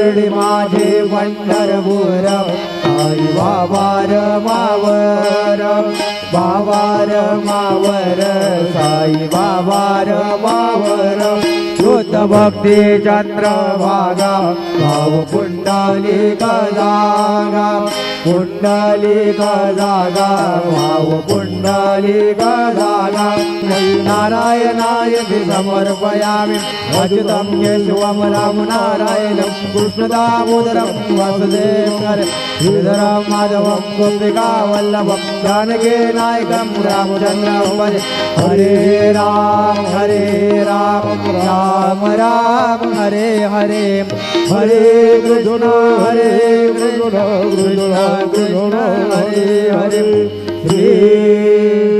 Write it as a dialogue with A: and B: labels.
A: शिर्डी माझे पंढरपूर साई बाबा रमावर बाबा रमावर साई बाबा रमावर शुद्ध भक्ती चंद्रभागा भाव पुंडलिक जागा पुंडलिक जागा भाव पुंडलिक जागा नारायणाय समर्पयामि अच्युतं केशवं राम नारायणं कृष्ण दामोदरं वासुदेवं श्रीधरं माधवं गोपिका वल्लभं जानकी नायकं रामचन्द्रं भजे हरे राम राम राम हरे हरे हरे कृष्ण कृष्ण कृष्ण हरे हरे श्री